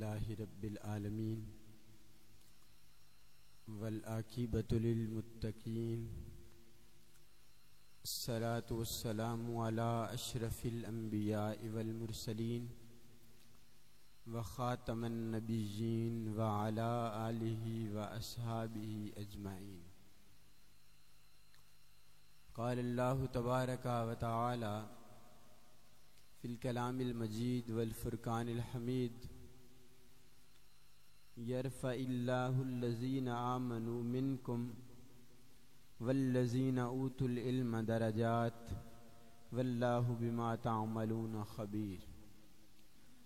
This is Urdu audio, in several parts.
للہ رب العالمین والعاقبۃ للمتقین الصلاۃ والسلام علی اشرف الانبیاء والمرسلین وخاتم النبیین وعلی آلہ واصحابہ اجمعین۔ قال اللہ تبارک و تعالی فی الکلام المجید والفرقان الحمید یرفع اللہ الذین آمنوا منکم والذین اوتوا العلم درجات واللہ بما تعملون خبیر۔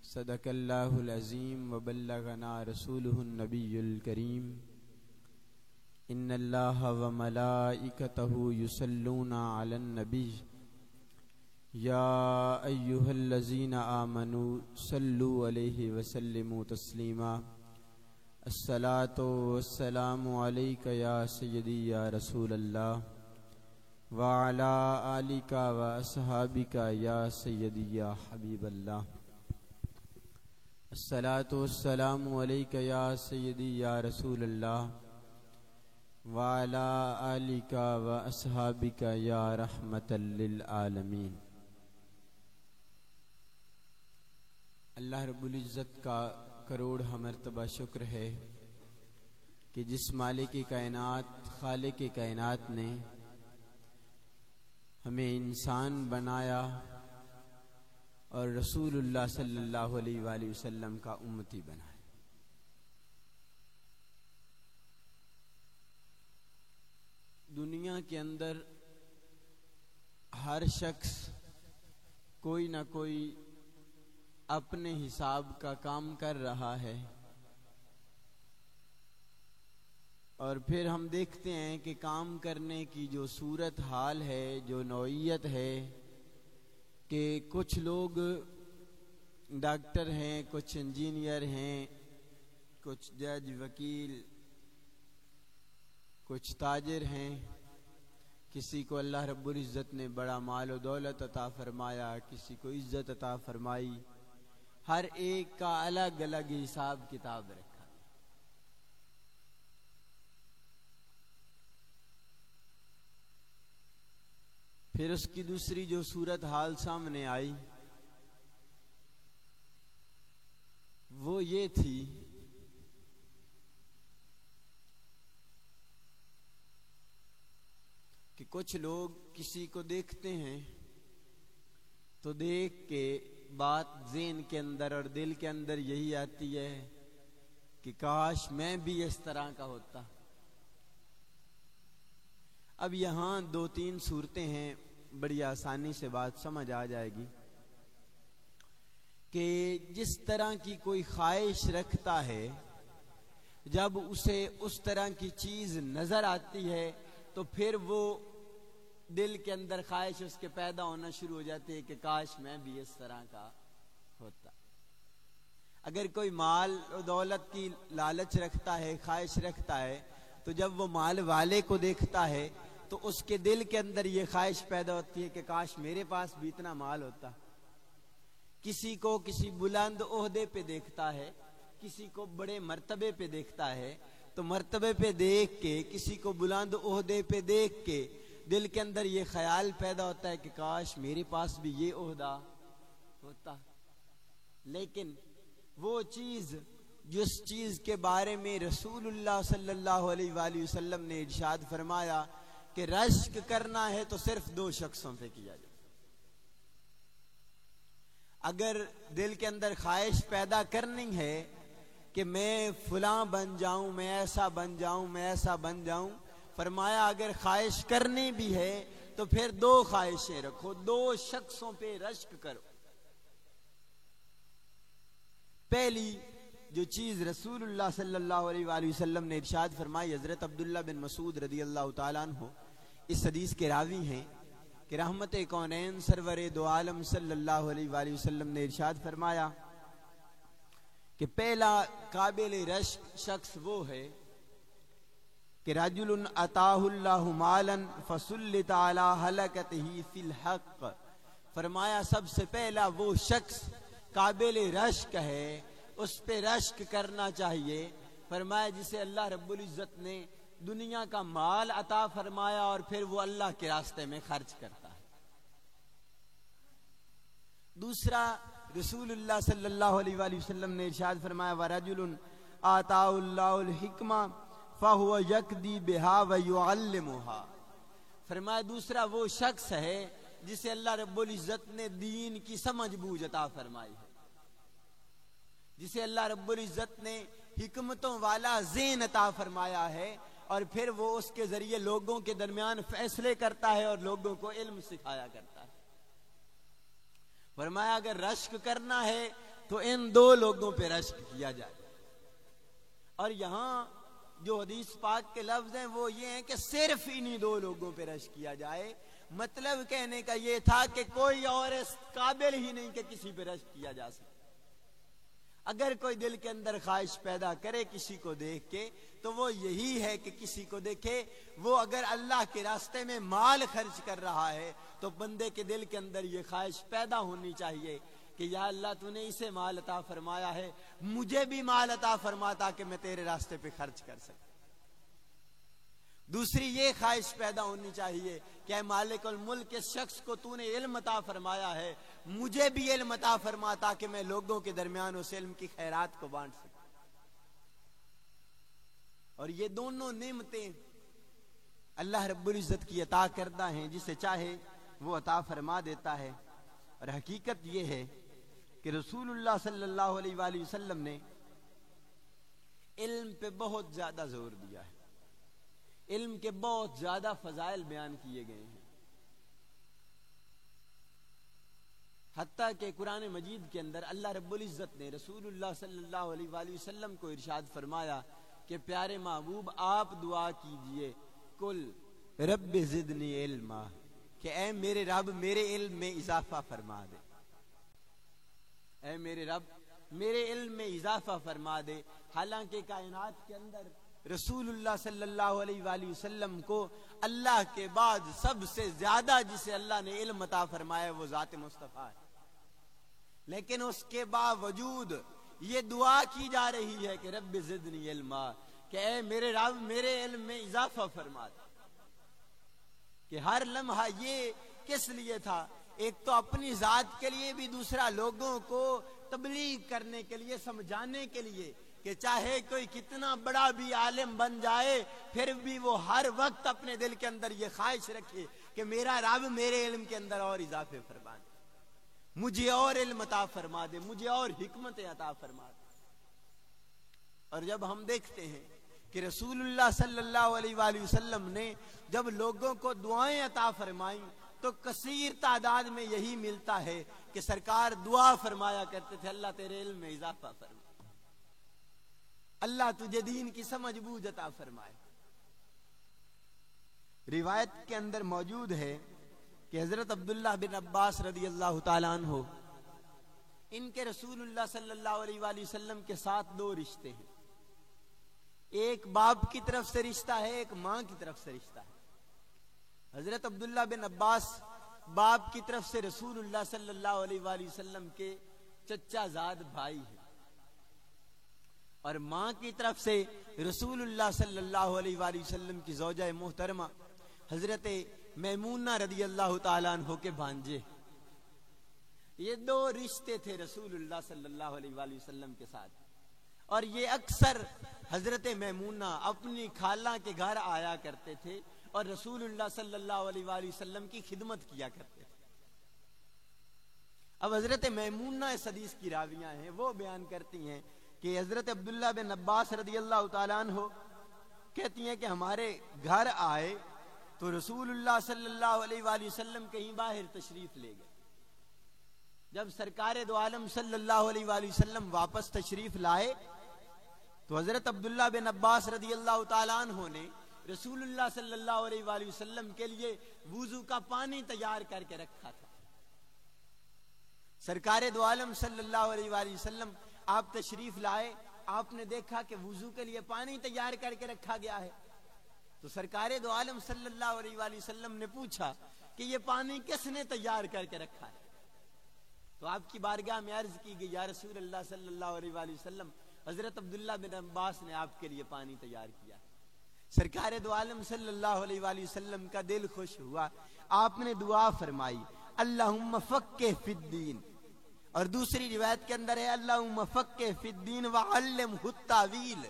صدق اللہ العظیم وبلغنا رسولہ النبی الکریم۔ ان اللہ وملائکتہ یصلون علی النبی یا ایہا الذین آمنوا صلوا علیہ وسلموا تسلیما۔ الصلاۃ والسلام علیک یا سیدی یا رسول اللہ وعلی آلک واصحابک یا سیدی یا حبیب اللہ۔ الصلاۃ والسلام علیک یا سیدی یا رسول اللہ وعلی آلک واصحابک یا رحمۃ للعالمین۔ اللہ رب العزت کا کروڑ مرتبہ شکر ہے کہ جس مالک کائنات خالق کائنات نے ہمیں انسان بنایا اور رسول اللہ صلی اللہ علیہ وآلہ وسلم کا امتی بنایا۔ دنیا کے اندر ہر شخص کوئی نہ کوئی اپنے حساب کا کام کر رہا ہے، اور پھر ہم دیکھتے ہیں کہ کام کرنے کی جو صورت حال ہے، جو نوعیت ہے، کہ کچھ لوگ ڈاکٹر ہیں، کچھ انجینئر ہیں، کچھ جج وکیل، کچھ تاجر ہیں، کسی کو اللہ رب العزت نے بڑا مال و دولت عطا فرمایا، کسی کو عزت عطا فرمائی، ہر ایک کا الگ الگ حساب کتاب رکھا۔ پھر اس کی دوسری جو صورت حال سامنے آئی وہ یہ تھی کہ کچھ لوگ کسی کو دیکھتے ہیں تو دیکھ کے بات ذہن کے اندر اور دل کے اندر یہی آتی ہے کہ کاش میں بھی اس طرح کا ہوتا۔ اب یہاں دو تین صورتیں ہیں، بڑی آسانی سے بات سمجھ آ جائے گی کہ جس طرح کی کوئی خواہش رکھتا ہے، جب اسے اس طرح کی چیز نظر آتی ہے تو پھر وہ دل کے اندر خواہش اس کے پیدا ہونا شروع ہو جاتی ہے کہ کاش میں بھی اس طرح کا ہوتا۔ اگر کوئی مال و دولت کی لالچ رکھتا ہے، خواہش رکھتا ہے، تو جب وہ مال والے کو دیکھتا ہے تو اس کے دل کے اندر یہ خواہش پیدا ہوتی ہے کہ کاش میرے پاس بھی اتنا مال ہوتا۔ کسی کو کسی بلند عہدے پہ دیکھتا ہے، کسی کو بڑے مرتبے پہ دیکھتا ہے، تو مرتبے پہ دیکھ کے، کسی کو بلند عہدے پہ دیکھ کے دل کے اندر یہ خیال پیدا ہوتا ہے کہ کاش میرے پاس بھی یہ عہدہ ہوتا۔ لیکن وہ چیز جس چیز کے بارے میں رسول اللہ صلی اللہ علیہ وآلہ وسلم نے ارشاد فرمایا کہ رشک کرنا ہے تو صرف دو شخصوں پہ کیا جائے۔ اگر دل کے اندر خواہش پیدا کرنی ہے کہ میں فلاں بن جاؤں، میں ایسا بن جاؤں، میں ایسا بن جاؤں، فرمایا اگر خواہش کرنی بھی ہے تو پھر دو خواہشیں رکھو، دو شخصوں پہ رشک کرو۔ پہلی جو چیز رسول اللہ صلی اللہ علیہ وآلہ وسلم نے ارشاد فرمائی، حضرت عبداللہ بن مسعود رضی اللہ تعالیٰ عنہ اس حدیث کے راوی ہیں کہ رحمت کونین سرور دو عالم صلی اللہ علیہ وآلہ وسلم نے ارشاد فرمایا کہ پہلا قابل رشک شخص وہ ہے کہ رجل اتاہ اللہ مالا فسلط علی ہلکتہ فی الحق، فرمایا سب سے پہلا وہ شخص قابل رشک ہے اس پہ رشک کرنا چاہیے۔ فرمایا جسے اللہ رب العزت نے دنیا کا مال عطا فرمایا اور پھر وہ اللہ کے راستے میں خرچ کرتا ہے۔ دوسرا، رسول اللہ صلی اللہ علیہ وآلہ وسلم نے ارشاد فرمایا وَرَجُلٌ آتَاهُ اللَّهُ الْحِكْمَةَ فَهُوَ يَقْضِي بِهَا وَيُعَلِّمُهَا۔ فرمایا دوسرا وہ شخص ہے جسے اللہ رب العزت نے دین کی سمجھ بوجھ عطا فرمائی ہے، جسے اللہ رب العزت نے حکمتوں والا ذہن عطا فرمایا ہے، اور پھر وہ اس کے ذریعے لوگوں کے درمیان فیصلے کرتا ہے اور لوگوں کو علم سکھایا کرتا ہے۔ فرمایا اگر رشک کرنا ہے تو ان دو لوگوں پہ رشک کیا جائے۔ اور یہاں جو حدیث پاک کے لفظ ہیں وہ یہ ہیں کہ صرف انہی دو لوگوں پہ رشک کیا جائے۔ مطلب کہنے کا یہ تھا کہ کوئی اور اس قابل ہی نہیں کہ کسی پہ رشک کیا جا سکے۔ اگر کوئی دل کے اندر خواہش پیدا کرے کسی کو دیکھ کے تو وہ یہی ہے کہ کسی کو دیکھے وہ اگر اللہ کے راستے میں مال خرچ کر رہا ہے تو بندے کے دل کے اندر یہ خواہش پیدا ہونی چاہیے کہ یا اللہ تو نے اسے مال عطا فرمایا ہے، مجھے بھی مال عطا فرما تاکہ میں تیرے راستے پہ خرچ کر سکوں۔ دوسری یہ خواہش پیدا ہونی چاہیے کہ اے مالک الملک اس شخص کو تو نے علم عطا فرمایا ہے، مجھے بھی علم عطا فرما تاکہ میں لوگوں کے درمیان اس علم کی خیرات کو بانٹ سکوں۔ اور یہ دونوں نعمتیں اللہ رب العزت کی عطا کردہ ہیں، جسے چاہے وہ عطا فرما دیتا ہے۔ اور حقیقت یہ ہے کہ رسول اللہ صلی اللہ علیہ وآلہ وسلم نے علم پہ بہت زیادہ زور دیا ہے، علم کے بہت زیادہ فضائل بیان کیے گئے ہیں، حتیٰ کہ قرآن مجید کے اندر اللہ رب العزت نے رسول اللہ صلی اللہ علیہ وآلہ وسلم کو ارشاد فرمایا کہ پیارے محبوب آپ دعا کیجئے کل رب زدنی علما، کہ اے میرے رب میرے علم میں اضافہ فرما دے، اے میرے رب میرے علم میں اضافہ فرما دے۔ حالانکہ کائنات کے اندر رسول اللہ صلی اللہ علیہ وآلہ وسلم کو اللہ کے بعد سب سے زیادہ جسے اللہ نے علم عطا فرمایا وہ ذات مصطفیٰ ہے، لیکن اس کے باوجود یہ دعا کی جا رہی ہے کہ رب زدنی علما، کہ اے میرے رب میرے علم میں اضافہ فرما دے۔ کہ ہر لمحہ یہ کس لیے تھا؟ ایک تو اپنی ذات کے لیے بھی، دوسرا لوگوں کو تبلیغ کرنے کے لیے، سمجھانے کے لیے کہ چاہے کوئی کتنا بڑا بھی عالم بن جائے پھر بھی وہ ہر وقت اپنے دل کے اندر یہ خواہش رکھے کہ میرا رب میرے علم کے اندر اور اضافے فرما دے، مجھے اور علم عطا فرما دے، مجھے اور حکمتیں عطا فرما دے۔ اور جب ہم دیکھتے ہیں کہ رسول اللہ صلی اللہ علیہ وآلہ وسلم نے جب لوگوں کو دعائیں عطا فرمائیں تو کثیر تعداد میں یہی ملتا ہے کہ سرکار دعا فرمایا کرتے تھے اللہ تیرے علم میں اضافہ فرما، اللہ تجھے دین کی سمجھ بوجھ عطا فرمائے۔ روایت کے اندر موجود ہے کہ حضرت عبداللہ بن عباس رضی اللہ تعالیٰ عنہ، ان کے رسول اللہ صلی اللہ علیہ وآلہ وسلم کے ساتھ دو رشتے ہیں، ایک باپ کی طرف سے رشتہ ہے، ایک ماں کی طرف سے رشتہ ہے۔ حضرت عبداللہ بن عباس باپ کی طرف سے رسول اللہ صلی اللہ علیہ وآلہ وسلم کے چچا زاد بھائی ہیں، اور ماں کی طرف سے رسول اللہ صلی اللہ علیہ وآلہ وسلم کی زوجہ محترمہ حضرت میمونہ رضی اللہ تعالیٰ عنہ کے بھانجے۔ یہ دو رشتے تھے رسول اللہ صلی اللہ علیہ وآلہ وسلم کے ساتھ، اور یہ اکثر حضرت میمونہ اپنی خالہ کے گھر آیا کرتے تھے اور رسول اللہ صلی اللہ علیہ وآلہ وسلم کی خدمت کیا کرتے تھے۔ اب حضرت میمونہ اس حدیث کی راویاں ہیں، وہ بیان کرتی ہیں کہ حضرت عبداللہ بن عباس رضی اللہ تعالیٰ عنہ کہتی ہیں کہ ہمارے گھر آئے تو رسول اللہ صلی اللہ علیہ وآلہ وسلم کہیں باہر تشریف لے گئے۔ جب سرکار دو عالم صلی اللہ علیہ وآلہ وسلم واپس تشریف لائے تو حضرت عبداللہ بن عباس رضی اللہ تعالیٰ عنہ نے رسول اللہ صلی اللہ علیہ وآلہ وسلم کے لیے وضو کا پانی تیار کر کے رکھا تھا۔ سرکار دو عالم صلی اللہ علیہ وآلہ وسلم آپ تشریف لائے، آپ نے دیکھا کہ وضو کے لیے پانی تیار کر کے رکھا گیا ہے، تو سرکار دو عالم صلی اللہ علیہ وآلہ وسلم نے پوچھا کہ یہ پانی کس نے تیار کر کے رکھا ہے؟ تو آپ کی بارگاہ میں عرض کی گئی یا رسول اللہ صلی اللہ علیہ وآلہ وسلم حضرت عبداللہ بن عباس نے آپ کے لیے پانی تیار کیا. سرکار دو عالم صلی اللہ علیہ وآلہ وسلم کا دل خوش ہوا. آپ نے دعا فرمائی اللہم فقہ فی الدین, اور دوسری روایت کے اندر ہے اللہم فقہ فی الدین وعلمہ التاویل.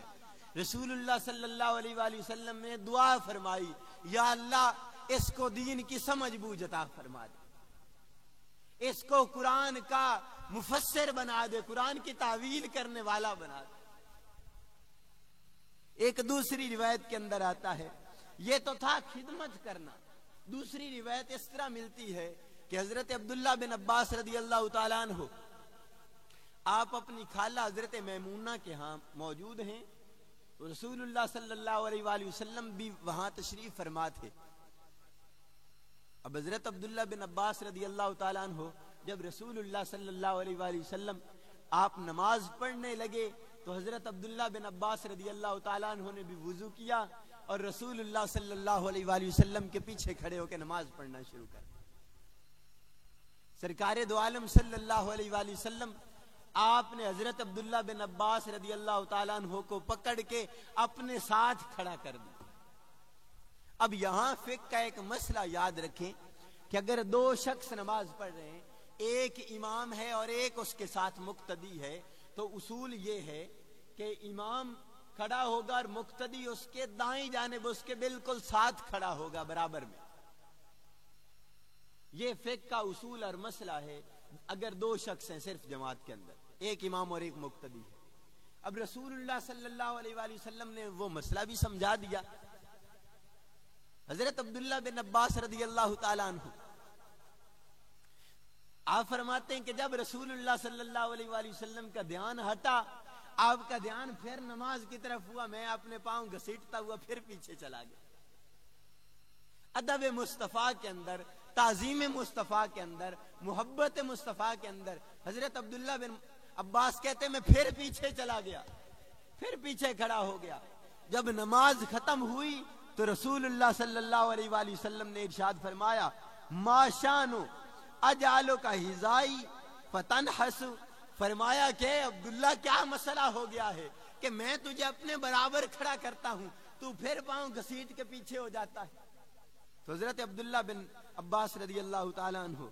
رسول اللہ صلی اللہ علیہ وآلہ وسلم نے دعا فرمائی یا اللہ اس کو دین کی سمجھ بوجھ عطا فرما دے, اس کو قرآن کا مفسر بنا دے, قرآن کی تعویل کرنے والا بنا دے. ایک دوسری روایت کے اندر آتا ہے یہ تو تھا خدمت کرنا. دوسری روایت اس طرح ملتی ہے کہ حضرت عبداللہ بن عباس رضی اللہ تعالیٰ عنہ آپ اپنی خالہ حضرت میمونہ کے ہاں موجود ہیں. رسول اللہ صلی اللہ علیہ وآلہ وسلم بھی وہاں تشریف فرما تھے. اب حضرت عبداللہ بن عباس رضی اللہ تعالیٰ عنہ جب رسول اللہ صلی اللہ علیہ وآلہ وسلم آپ نماز پڑھنے لگے تو حضرت عبداللہ بن عباس رضی اللہ تعالیٰ عنہ نے بھی وضو کیا اور رسول اللہ صلی اللہ علیہ وآلہ وسلم کے پیچھے کھڑے ہو کے نماز پڑھنا شروع کر. سرکار دو عالم صلی اللہ علیہ وآلہ وسلم آپ نے حضرت عبداللہ بن عباس رضی اللہ تعالیٰ عنہ کو پکڑ کے اپنے ساتھ کھڑا کر دیا. اب یہاں فقہ کا ایک مسئلہ یاد رکھیں کہ اگر دو شخص نماز پڑھ رہے ہیں, ایک امام ہے اور ایک اس کے ساتھ مقتدی ہے, تو اصول یہ ہے کہ امام کھڑا ہوگا اور مقتدی اس کے دائیں جانب اس کے بالکل ساتھ کھڑا ہوگا برابر میں. یہ فقہ کا اصول اور مسئلہ ہے اگر دو شخص ہیں صرف جماعت کے اندر, ایک امام اور ایک مقتدی ہے. اب رسول اللہ صلی اللہ علیہ وآلہ وسلم نے وہ مسئلہ بھی سمجھا دیا. حضرت عبداللہ بن عباس رضی اللہ تعالیٰ عنہ آپ فرماتے ہیں کہ جب رسول اللہ صلی اللہ علیہ وآلہ وسلم کا دھیان ہٹا, آپ کا دھیان پھر نماز کی طرف ہوا, میں اپنے پاؤں گھسیٹتا ہوا پھر پیچھے چلا گیا. ادب مصطفیٰ کے اندر, تعظیم مصطفیٰ کے اندر, محبت مصطفیٰ کے اندر حضرت عبداللہ بن عباس کہتے ہیں میں پھر پیچھے چلا گیا, پھر پیچھے کھڑا ہو گیا. جب نماز ختم ہوئی تو رسول اللہ صلی اللہ علیہ وآلہ وسلم نے ارشاد فرمایا ما شانو اجعلو کا ہزائی فتنحس. فرمایا کہ عبداللہ کیا مسئلہ ہو گیا ہے کہ میں تجھے اپنے برابر کھڑا کرتا ہوں, تو پھر پاؤں گھسیٹ کے پیچھے ہو جاتا ہے. تو حضرت عبداللہ بن عباس رضی اللہ تعالیٰ عنہ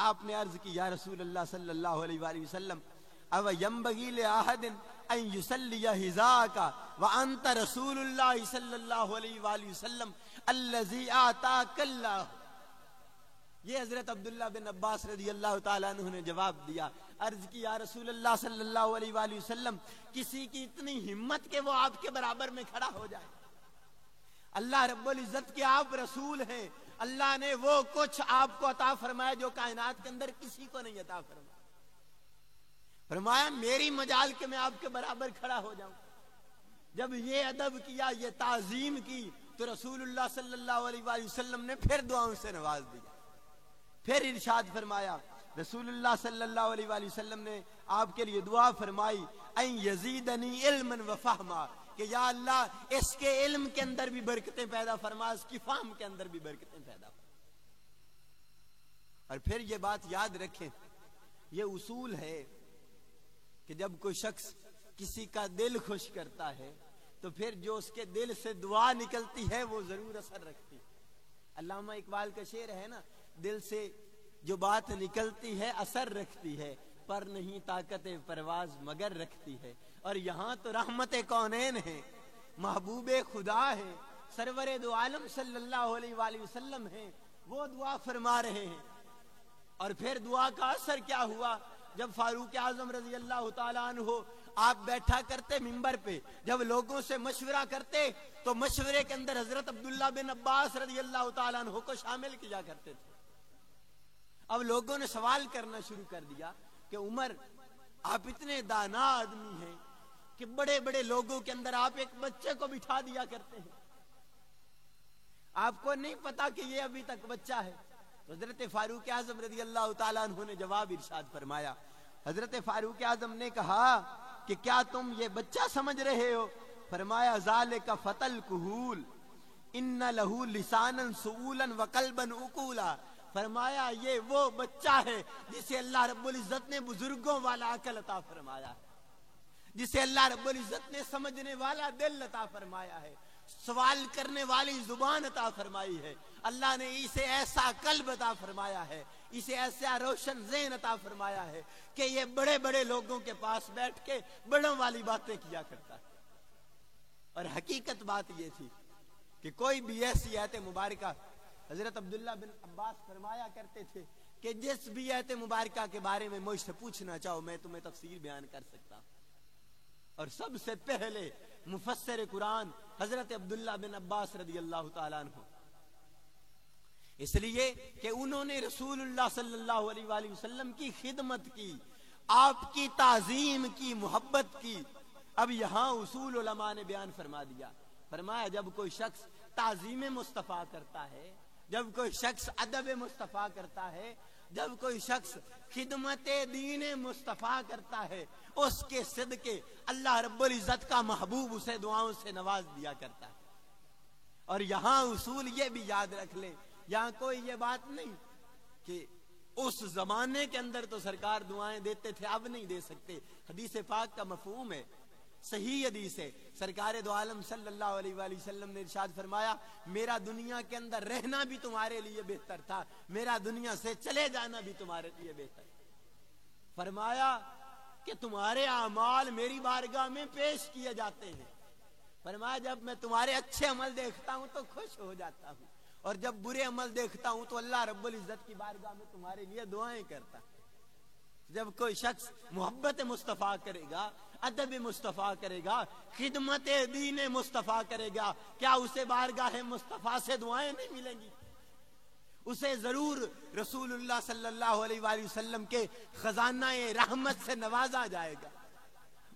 آپ نے عرض کی یا رسول اللہ صلی اللہ علیہ وآلہ وسلم او ینبغی لأحد ان یصلی حذاک وانت رسول اللہ صلی اللہ علیہ وآلہ وسلم الذی آتاک اللہ. یہ حضرت عبداللہ بن عباس رضی اللہ تعالیٰ عنہ نے جواب دیا. عرض کی یا رسول اللہ صلی اللہ علیہ وآلہ وسلم کسی کی اتنی ہمت کہ وہ آپ کے برابر میں کھڑا ہو جائے. اللہ رب العزت کے آپ رسول ہیں, اللہ نے وہ کچھ آپ کو عطا فرمایا جو کائنات کے اندر کسی کو نہیں عطا فرمایا. فرمایا میری مجال کے میں آپ کے برابر کھڑا ہو جاؤں. جب یہ ادب کیا, یہ تعظیم کی, تو رسول اللہ صلی اللہ علیہ وآلہ وسلم نے پھر دعاؤں سے نواز دیا. پھر ارشاد فرمایا رسول اللہ صلی اللہ علیہ وآلہ وسلم نے آپ کے لیے دعا فرمائی این یزیدنی علما و فہما, کہ یا اللہ اس کے علم کے اندر بھی برکتیں پیدا فرما, اس کی فہم کے اندر بھی برکتیں پیدا فرما. اور پھر یہ بات یاد رکھیں, یہ اصول ہے کہ جب کوئی شخص کسی کا دل خوش کرتا ہے تو پھر جو اس کے دل سے دعا نکلتی ہے وہ ضرور اثر رکھتی ہے. علامہ اقبال کا شعر ہے نا, دل سے جو بات نکلتی ہے اثر رکھتی ہے, پر نہیں طاقت پرواز مگر رکھتی ہے. اور یہاں تو رحمت کونین ہے, محبوب خدا ہے, سرور دو عالم صلی اللہ علیہ وآلہ وسلم ہیں, وہ دعا فرما رہے ہیں. اور پھر دعا کا اثر کیا ہوا, جب فاروق اعظم رضی اللہ تعالیٰ عنہ آپ بیٹھا کرتے منبر پہ, جب لوگوں سے مشورہ کرتے تو مشورے کے اندر حضرت عبداللہ بن عباس رضی اللہ تعالیٰ عنہ کو شامل کیا کرتے تھے. اب لوگوں نے سوال کرنا شروع کر دیا کہ عمر آپ اتنے دانا آدمی ہیں کہ بڑے بڑے لوگوں کے اندر آپ ایک بچے کو بٹھا دیا کرتے ہیں, آپ کو نہیں پتا کہ یہ ابھی تک بچہ ہے. حضرت فاروق اعظم رضی اللہ تعالیٰ عنہ نے جواب ارشاد فرمایا. حضرت فاروق اعظم نے کہا کہ کیا تم یہ بچہ سمجھ رہے ہو؟ فرمایا ذالک فتل کہول ان لہو لسانا سؤولا وقلبا عقولا فرمایا یہ وہ بچہ ہے جسے اللہ رب العزت نے بزرگوں والا عقل عطا فرمایا ہے، جسے اللہ رب العزت نے سمجھنے والا دل عطا فرمایا ہے، سوال کرنے والی زبان عطا فرمائی ہے، اللہ نے اسے ایسا قلب عطا فرمایا ہے، اسے ایسا روشن ذہن عطا فرمایا ہے کہ یہ بڑے بڑے لوگوں کے پاس بیٹھ کے بڑوں والی باتیں کیا کرتا ہے۔ اور حقیقت بات یہ تھی کہ کوئی بھی ایسی آیت مبارکہ، حضرت عبداللہ بن عباس فرمایا کرتے تھے کہ جس بھی آیت مبارکہ کے بارے میں مجھ سے پوچھنا چاہو میں تمہیں تفسیر بیان کر سکتا ہوں۔ اور سب سے پہلے مفسر قرآن حضرت عبداللہ بن عباس رضی اللہ تعالیٰ عنہ، اس لیے کہ انہوں نے رسول اللہ صلی اللہ علیہ وآلہ وسلم کی خدمت کی، آپ کی تعظیم کی، محبت کی۔ اب یہاں اصول علماء نے بیان فرما دیا، فرمایا جب کوئی شخص تعظیم مصطفیٰ کرتا ہے، جب کوئی شخص ادب مصطفیٰ کرتا ہے، جب کوئی شخص خدمت دین مصطفیٰ کرتا ہے، اس کے صدقے اللہ رب العزت کا محبوب اسے دعاؤں سے نواز دیا کرتا ہے۔ اور یہاں اصول یہ بھی یاد رکھ لیں، یہاں کوئی یہ بات نہیں کہ اس زمانے کے اندر تو سرکار دعائیں دیتے تھے، اب نہیں دے سکتے۔ حدیث پاک کا مفہوم ہے، صحیح حدیث ہے، سرکار دو عالم صلی اللہ علیہ وآلہ وسلم نے ارشاد فرمایا میرا دنیا کے اندر رہنا بھی تمہارے لیے بہتر تھا، میرا دنیا سے چلے جانا بھی تمہارے لیے بہتر۔ فرمایا کہ تمہارے اعمال میری بارگاہ میں پیش کیے جاتے ہیں، فرمایا جب میں تمہارے اچھے عمل دیکھتا ہوں تو خوش ہو جاتا ہوں، اور جب برے عمل دیکھتا ہوں تو اللہ رب العزت کی بارگاہ میں تمہارے لیے دعائیں کرتا۔ جب کوئی شخص محبت مصطفیٰ کرے گا، ادب مصطفیٰ کرے گا، خدمت دین مصطفیٰ کرے گا، کیا اسے بارگاہ مصطفیٰ سے دعائیں نہیں ملیں گی؟ اسے ضرور رسول اللہ صلی اللہ علیہ وآلہ وسلم کے خزانہ رحمت سے نوازا جائے گا،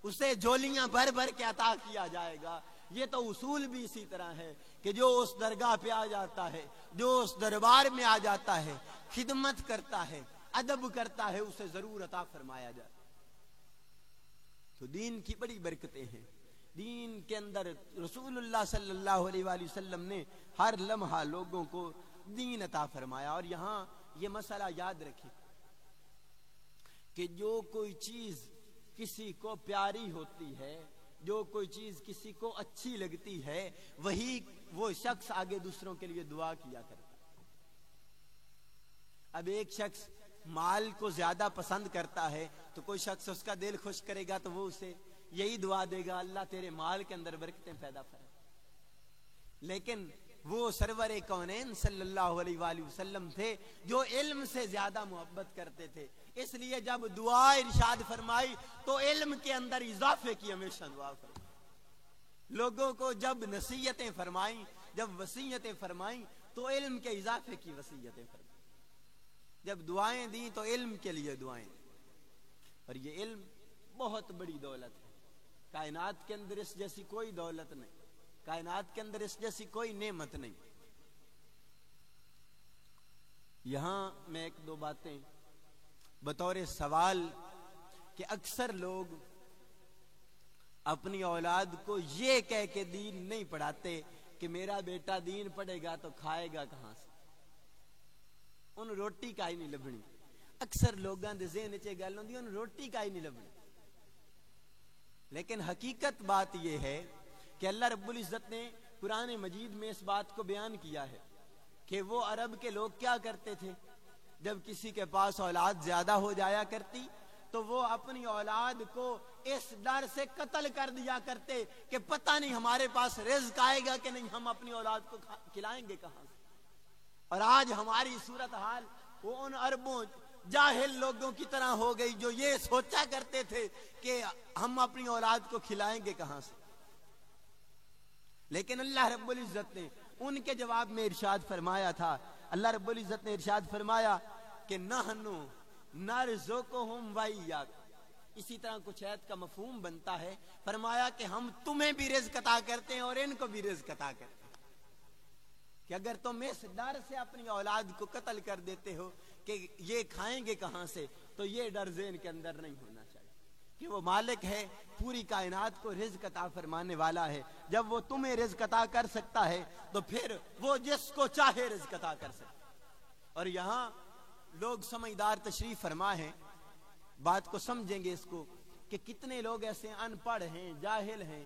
اسے جھولیاں بھر بھر کے عطا کیا جائے گا۔ یہ تو اصول بھی اسی طرح ہے کہ جو اس درگاہ پہ آ جاتا ہے، جو اس دربار میں آ جاتا ہے، خدمت کرتا ہے، ادب کرتا ہے، اسے ضرور عطا فرمایا جائے۔ تو دین کی بڑی برکتیں ہیں، دین کے اندر رسول اللہ صلی اللہ علیہ وآلہ وسلم نے ہر لمحہ لوگوں کو دین عطا فرمایا۔ اور یہاں یہ مسئلہ یاد رکھیں کہ جو کوئی چیز کسی کو پیاری ہوتی ہے، جو کوئی چیز کسی کو اچھی لگتی ہے، وہی وہ شخص آگے دوسروں کے لیے دعا کیا کرتا۔ اب ایک شخص مال کو زیادہ پسند کرتا ہے تو کوئی شخص اس کا دل خوش کرے گا تو وہ اسے یہی دعا دے گا اللہ تیرے مال کے اندر برکتیں پیدا فرما۔ لیکن وہ سرور کونین صلی اللہ علیہ وآلہ وسلم تھے جو علم سے زیادہ محبت کرتے تھے، اس لیے جب دعا ارشاد فرمائی تو علم کے اندر اضافے کی ہمیشہ دعا فرمائی۔ لوگوں کو جب نصیحتیں فرمائیں، جب وصیتیں فرمائیں تو علم کے اضافے کی وصیتیں فرمائیں، جب دعائیں دیں تو علم کے لیے دعائیں دیں۔ اور یہ علم بہت بڑی دولت ہے، کائنات کے اندر اس جیسی کوئی دولت نہیں، کائنات کے اندر اس جیسی کوئی نعمت نہیں۔ یہاں میں ایک دو باتیں بطور سوال کہ اکثر لوگ اپنی اولاد کو یہ کہہ کے دین نہیں پڑھاتے کہ میرا بیٹا دین پڑھے گا تو کھائے گا کہاں سے، ان روٹی کا ہی نہیں لبنی۔ اکثر لوگاں دے ذہن وچ گل ہوندی ان روٹی کا ہی نہیں لبنی، لیکن حقیقت بات یہ ہے کہ اللہ رب العزت نے قرآن مجید میں اس بات کو بیان کیا ہے کہ وہ عرب کے لوگ کیا کرتے تھے، جب کسی کے پاس اولاد زیادہ ہو جایا کرتی تو وہ اپنی اولاد کو اس ڈر سے قتل کر دیا کرتے کہ پتہ نہیں ہمارے پاس رزق آئے گا کہ نہیں، ہم اپنی اولاد کو کھلائیں گے کہاں سے۔ اور آج ہماری صورتحال وہ ان عربوں جاہل لوگوں کی طرح ہو گئی جو یہ سوچا کرتے تھے کہ ہم اپنی اولاد کو کھلائیں گے کہاں سے۔ لیکن اللہ رب العزت نے ان کے جواب میں ارشاد فرمایا تھا، اللہ رب العزت نے ارشاد فرمایا کہ نحنو نرزقہم وایاک۔ اسی طرح کچھ آیت کا مفہوم بنتا ہے، فرمایا کہ ہم تمہیں بھی رزق عطا کرتے ہیں اور ان کو بھی رزق عطا کرتے ہیں، کہ اگر تم اس ڈر سے اپنی اولاد کو قتل کر دیتے ہو کہ یہ کھائیں گے کہاں سے، تو یہ ڈر ذہن کے اندر نہیں ہونا چاہیے کہ وہ مالک ہے، پوری کائنات کو رزق عطا فرمانے والا ہے۔ جب وہ تمہیں رزق عطا کر سکتا ہے تو پھر وہ جس کو چاہے رزق عطا کر سکتا ہے۔ اور یہاں لوگ سمجھدار تشریف فرما ہیں، بات کو سمجھیں گے اس کو، کہ کتنے لوگ ایسے ان پڑھ ہیں، جاہل ہیں،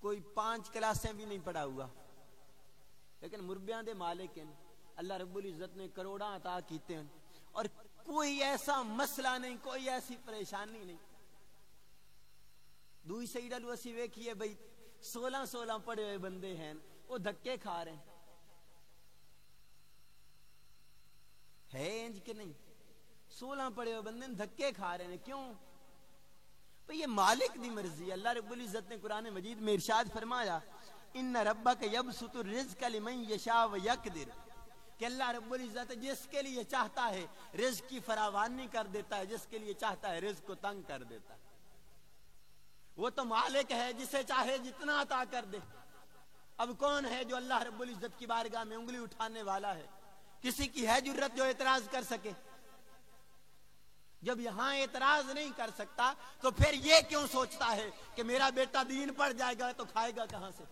کوئی 5 کلاسیں بھی نہیں پڑھا ہوا، لیکن مربیاں دے مالک ہیں، اللہ رب العزت نے کروڑاں عطا کیتے ہیں، اور کوئی ایسا مسئلہ نہیں، کوئی ایسی پریشانی نہیں۔ دوئی سائیڈ اسی ویکھیے بھئی 16 پڑھے ہوئے بندے ہیں، وہ دھکے کھا رہے ہیں، ہے انج کہ نہیں؟ 16 پڑھے ہوئے بندے دھکے کھا رہے ہیں، کیوں؟ بھئی یہ مالک دی مرضی ہے۔ اللہ رب العزت نے قرآن مجید میں ارشاد فرمایا، ان ربک یبسط الرزق لمن یشاء ویقدر، کہ اللہ رب العزت جس کے لیے چاہتا ہے رزق کی فراوانی کر دیتا ہے، جس کے لیے چاہتا ہے رزق کو تنگ کر دیتا ہے۔ وہ تو مالک ہے، جسے چاہے جتنا عطا کر دے۔ اب کون ہے جو اللہ رب العزت کی بارگاہ میں انگلی اٹھانے والا ہے؟ کسی کی ہے جرت جو اعتراض کر سکے؟ جب یہاں اعتراض نہیں کر سکتا تو پھر یہ کیوں سوچتا ہے کہ میرا بیٹا دین پڑھ جائے گا تو کھائے گا کہاں سے؟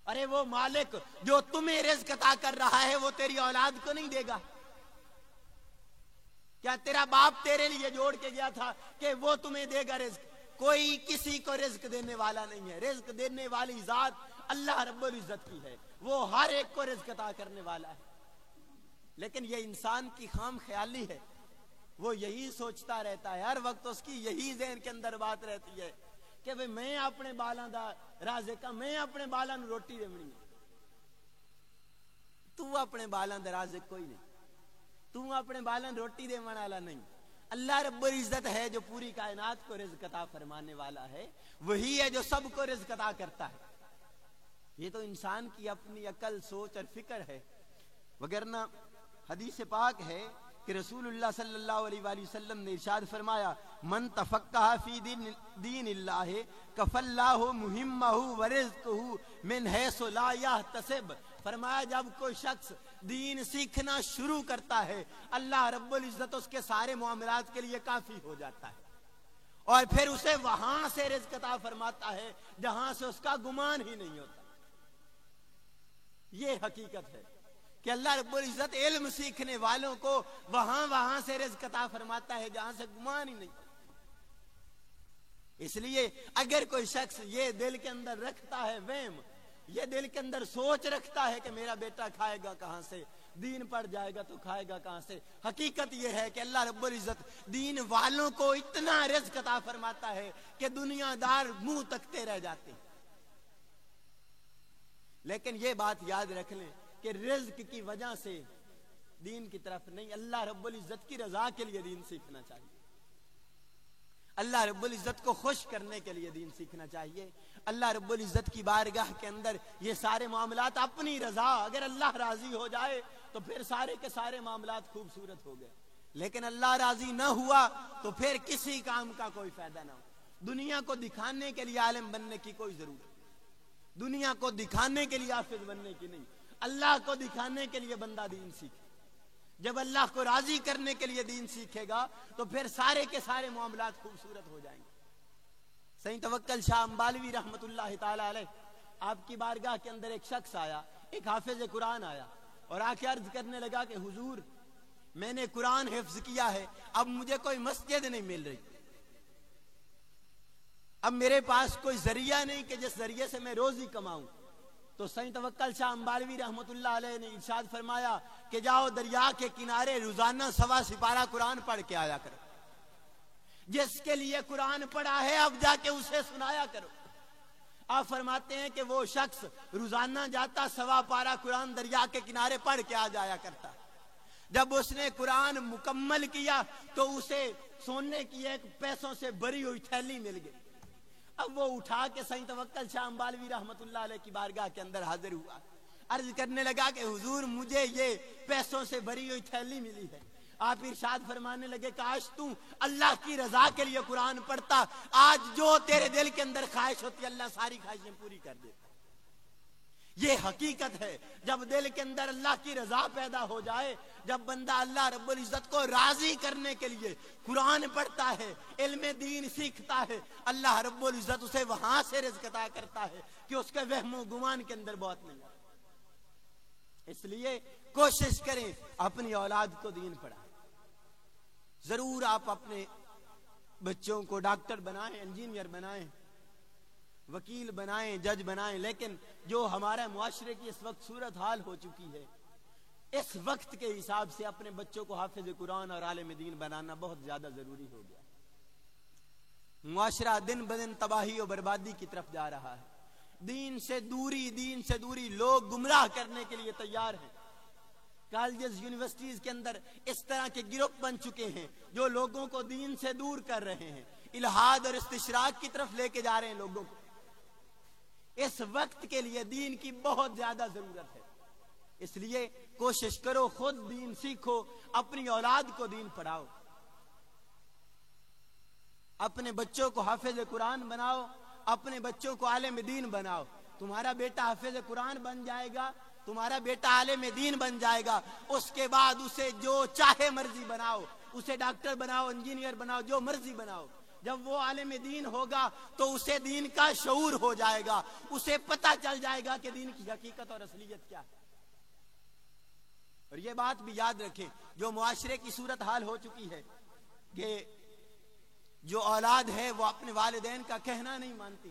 ارے وہ مالک جو تمہیں رزق عطا کر رہا ہے وہ تیری اولاد کو نہیں دے گا؟ کیا تیرا باپ تیرے لیے جوڑ کے گیا تھا کہ وہ تمہیں دے گا رزق؟ کوئی کسی کو رزق دینے والا نہیں ہے، رزق دینے والی ذات اللہ رب العزت کی ہے، وہ ہر ایک کو رزق عطا کرنے والا ہے۔ لیکن یہ انسان کی خام خیالی ہے، وہ یہی سوچتا رہتا ہے، ہر وقت اس کی یہی ذہن کے اندر بات رہتی ہے کہ میں اپنے بالاں دا رازق ہاں، میں اپنے بالاں نوں روٹی دیونی ہے۔ تو اپنے بالاں دا رازق کوئی نہیں، تو اپنے بالاں روٹی دیون والا نہیں۔ اللہ رب العزت ہے جو پوری کائنات کو رزق عطا فرمانے والا ہے، وہی ہے جو سب کو رزق عطا کرتا ہے۔ یہ تو انسان کی اپنی عقل، سوچ اور فکر ہے، وگرنہ حدیث پاک ہے کہ رسول اللہ صلی اللہ علیہ وآلہ وسلم نے ارشاد فرمایا، من تفقہ فی دین اللہ کف اللہ مہمہ ورزقہ من حیث لا یحتسب۔ فرمایا جب کوئی شخص دین سیکھنا شروع کرتا ہے، اللہ رب العزت اس کے سارے معاملات کے لیے کافی ہو جاتا ہے، اور پھر اسے وہاں سے رزق عطا فرماتا ہے جہاں سے اس کا گمان ہی نہیں ہوتا۔ یہ حقیقت ہے کہ اللہ رب العزت علم سیکھنے والوں کو وہاں سے رزق عطا فرماتا ہے جہاں سے گمان ہی نہیں۔ اس لیے اگر کوئی شخص یہ دل کے اندر رکھتا ہے وہم، یہ دل کے اندر سوچ رکھتا ہے کہ میرا بیٹا کھائے گا کہاں سے، دین پڑھ جائے گا تو کھائے گا کہاں سے، حقیقت یہ ہے کہ اللہ رب العزت دین والوں کو اتنا رزق عطا فرماتا ہے کہ دنیا دار منہ تکتے رہ جاتے ہیں۔ لیکن یہ بات یاد رکھ لیں کہ رزق کی وجہ سے دین کی طرف نہیں، اللہ رب العزت کی رضا کے لیے دین سیکھنا چاہیے، اللہ رب العزت کو خوش کرنے کے لیے دین سیکھنا چاہیے۔ اللہ رب العزت کی بارگاہ کے اندر یہ سارے معاملات اپنی رضا، اگر اللہ راضی ہو جائے تو پھر سارے کے سارے معاملات خوبصورت ہو گئے، لیکن اللہ راضی نہ ہوا تو پھر کسی کام کا کوئی فائدہ نہ ہو۔ دنیا کو دکھانے کے لیے عالم بننے کی کوئی ضرورت، دنیا کو دکھانے کے لیے حافظ بننے کی نہیں، اللہ کو دکھانے کے لیے بندہ دین سیکھے۔ جب اللہ کو راضی کرنے کے لیے دین سیکھے گا تو پھر سارے کے سارے معاملات خوبصورت ہو جائیں گے۔ سید توکل شاہ امبالوی رحمت اللہ تعالی علیہ، آپ کی بارگاہ کے اندر ایک شخص آیا، ایک حافظ قرآن آیا، اور آ کے عرض کرنے لگا کہ حضور میں نے قرآن حفظ کیا ہے، اب مجھے کوئی مسجد نہیں مل رہی، اب میرے پاس کوئی ذریعہ نہیں کہ جس ذریعے سے میں روزی کماؤں۔ تو سید توکل شاہ امبالوی رحمت اللہ علیہ نے ارشاد فرمایا کہ جاؤ دریا کے کنارے روزانہ 1.25 سپارہ قرآن پڑھ کے آیا کرو، جس کے لیے قرآن پڑھا ہے اب جا کے اسے سنایا کرو۔ آپ فرماتے ہیں کہ وہ شخص روزانہ جاتا 1.25 پارہ قرآن دریا کے کنارے پڑھ کے آ جایا کرتا۔ جب اس نے قرآن مکمل کیا تو اسے سونے کی ایک پیسوں سے بھری ہوئی تھیلی مل گئی۔ اب وہ اٹھا کے سید توکل شاہ امبالوی رحمت اللہ علیہ کی بارگاہ کے اندر حاضر ہوا، عرض کرنے لگا کہ حضور مجھے یہ پیسوں سے بھری ہوئی تھیلی ملی ہے۔ آپ ارشاد فرمانے لگے کاش تو اللہ کی رضا کے لیے قرآن پڑھتا، آج جو تیرے دل کے اندر خواہش ہوتی اللہ ساری خواہشیں پوری کر دیتا۔ یہ حقیقت ہے، جب دل کے اندر اللہ کی رضا پیدا ہو جائے، جب بندہ اللہ رب العزت کو راضی کرنے کے لیے قرآن پڑھتا ہے، علم دین سیکھتا ہے، اللہ رب العزت اسے وہاں سے رزق عطا کرتا ہے کہ اس کے وہم و گمان کے اندر بہت نہیں ہے۔ اس لیے کوشش کریں اپنی اولاد کو دین پڑھائیں. ضرور آپ اپنے بچوں کو ڈاکٹر بنائیں, انجینئر بنائیں, وکیل بنائیں, جج بنائیں, لیکن جو ہمارا معاشرے کی اس وقت صورت حال ہو چکی ہے, اس وقت کے حساب سے اپنے بچوں کو حافظ قرآن اور عالم دین بنانا بہت زیادہ ضروری ہو گیا. معاشرہ دن بدن تباہی اور بربادی کی طرف جا رہا ہے. دین سے دوری لوگ گمراہ کرنے کے لیے تیار ہیں. کالجز, یونیورسٹیز کے اندر اس طرح کے گروپ بن چکے ہیں جو لوگوں کو دین سے دور کر رہے ہیں, الہاد اور استشراق کی طرف لے کے جا رہے ہیں لوگوں کو. اس وقت کے لیے دین کی بہت زیادہ ضرورت ہے. اس لیے کوشش کرو خود دین سیکھو, اپنی اولاد کو دین پڑھاؤ, اپنے بچوں کو حافظ قرآن بناؤ, اپنے بچوں کو عالم دین بناؤ. تمہارا بیٹا حافظ قرآن بن جائے گا, تمہارا بیٹا عالم دین بن جائے گا, اس کے بعد اسے جو چاہے مرضی بناؤ, اسے ڈاکٹر بناؤ, انجینئر بناؤ, جو مرضی بناؤ. جب وہ عالم دین ہوگا تو اسے دین کا شعور ہو جائے گا, اسے پتہ چل جائے گا کہ دین کی حقیقت اور اصلیت کیا ہے. اور یہ بات بھی یاد رکھیں, جو معاشرے کی صورت حال ہو چکی ہے کہ جو اولاد ہے وہ اپنے والدین کا کہنا نہیں مانتی,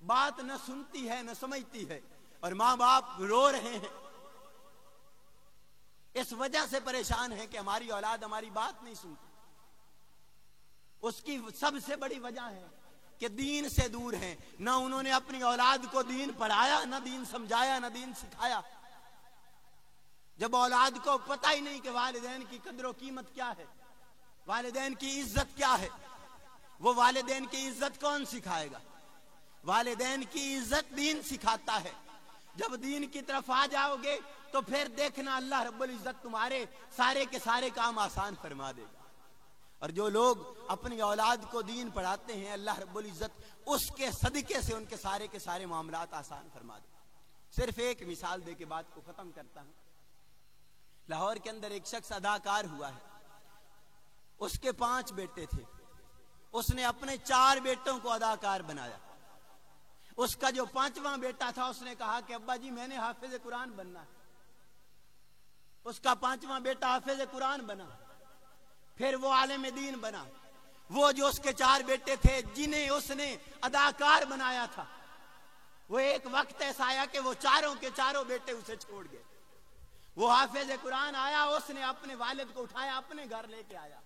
بات نہ سنتی ہے نہ سمجھتی ہے, اور ماں باپ رو رہے ہیں. اس وجہ سے پریشان ہیں کہ ہماری اولاد ہماری بات نہیں سنتی. اس کی سب سے بڑی وجہ ہے کہ دین سے دور ہیں. نہ انہوں نے اپنی اولاد کو دین پڑھایا, نہ دین سمجھایا, نہ دین سکھایا. جب اولاد کو پتہ ہی نہیں کہ والدین کی قدر و قیمت کیا ہے, والدین کی عزت کیا ہے, وہ والدین کی عزت کون سکھائے گا؟ والدین کی عزت دین سکھاتا ہے. جب دین کی طرف آ جاؤ گے تو پھر دیکھنا اللہ رب العزت تمہارے سارے کے سارے کام آسان فرما دے گا. اور جو لوگ اپنی اولاد کو دین پڑھاتے ہیں, اللہ رب العزت اس کے صدقے سے ان کے سارے معاملات آسان فرما دے. صرف ایک مثال دے کے بات کو ختم کرتا ہوں. لاہور کے اندر ایک شخص اداکار ہوا ہے, اس کے 5 بیٹے تھے, اس نے اپنے 4 بیٹوں کو اداکار بنایا. اس کا جو 5واں بیٹا تھا اس نے کہا کہ ابا جی میں نے حافظ قرآن بننا ہے. اس کا 5واں بیٹا حافظ قرآن بنا, پھر وہ عالم دین بنا. وہ جو اس کے 4 بیٹے تھے جنہیں اس نے اداکار بنایا تھا, وہ ایک وقت ایسا آیا کہ وہ چاروں کے چاروں بیٹے اسے چھوڑ گئے. وہ حافظ قرآن آیا, اس نے اپنے والد کو اٹھایا, اپنے گھر لے کے آیا,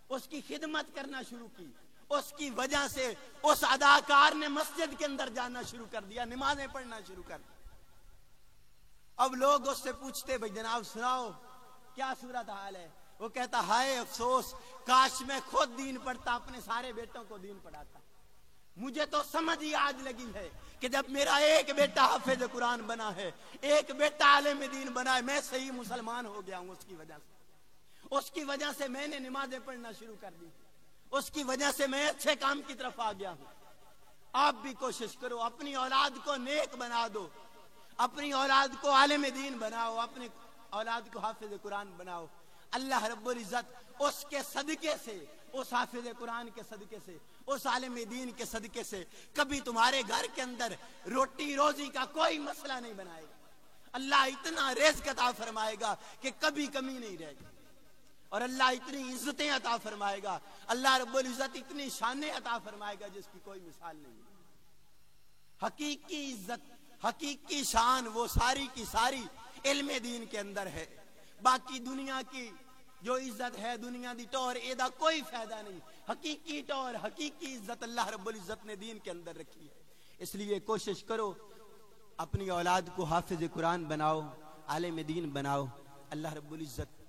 اس کی خدمت کرنا شروع کی. اس کی وجہ سے اس اداکار نے مسجد کے اندر جانا شروع کر دیا, نمازیں پڑھنا شروع کر دی. اب لوگ اس سے پوچھتے بھائی جناب سناؤ کیا صورت حال ہے؟ وہ کہتا ہائے افسوس, کاش میں خود دین پڑھتا, اپنے سارے بیٹوں کو دین پڑھاتا. مجھے تو سمجھ ہی آج لگی ہے کہ جب میرا ایک بیٹا حافظ قرآن بنا ہے, ایک بیٹا عالم دین بنا ہے, میں صحیح مسلمان ہو گیا ہوں. اس کی وجہ سے میں نے نمازیں پڑھنا شروع کر دی, اس کی وجہ سے میں اچھے کام کی طرف آ گیا ہوں. آپ بھی کوشش کرو, اپنی اولاد کو نیک بنا دو, اپنی اولاد کو عالم دین بناؤ, اپنی اولاد کو حافظ قرآن بناؤ. اللہ رب العزت اس کے صدقے سے, اس حافظ قرآن کے صدقے سے, اس عالم دین کے صدقے سے کبھی تمہارے گھر کے اندر روٹی روزی کا کوئی مسئلہ نہیں بنائے گا. اللہ اتنا رزق عطا فرمائے گا کہ کبھی کمی نہیں رہے گی, اور اللہ اتنی عزتیں عطا فرمائے گا, اللہ رب العزت اتنی شانیں عطا فرمائے گا جس کی کوئی مثال نہیں. حقیقی عزت, حقیقی شان وہ ساری کی ساری علم دین کے اندر ہے. باقی دنیا کی جو عزت ہے, دنیا دی ٹور ایدا کوئی فائدہ نہیں. حقیقی ٹور, حقیقی عزت اللہ رب العزت نے دین کے اندر رکھی ہے. اس لیے کوشش کرو اپنی اولاد کو حافظ قرآن بناؤ, عالم دین بناؤ. اللہ رب العزت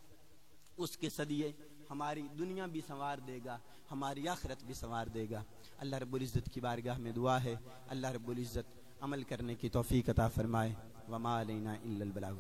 اس کے صدیے ہماری دنیا بھی سنوار دے گا, ہماری آخرت بھی سنوار دے گا. اللہ رب العزت کی بارگاہ میں دعا ہے اللہ رب العزت عمل کرنے کی توفیق عطا فرمائے. وما علینا الا البلاغ.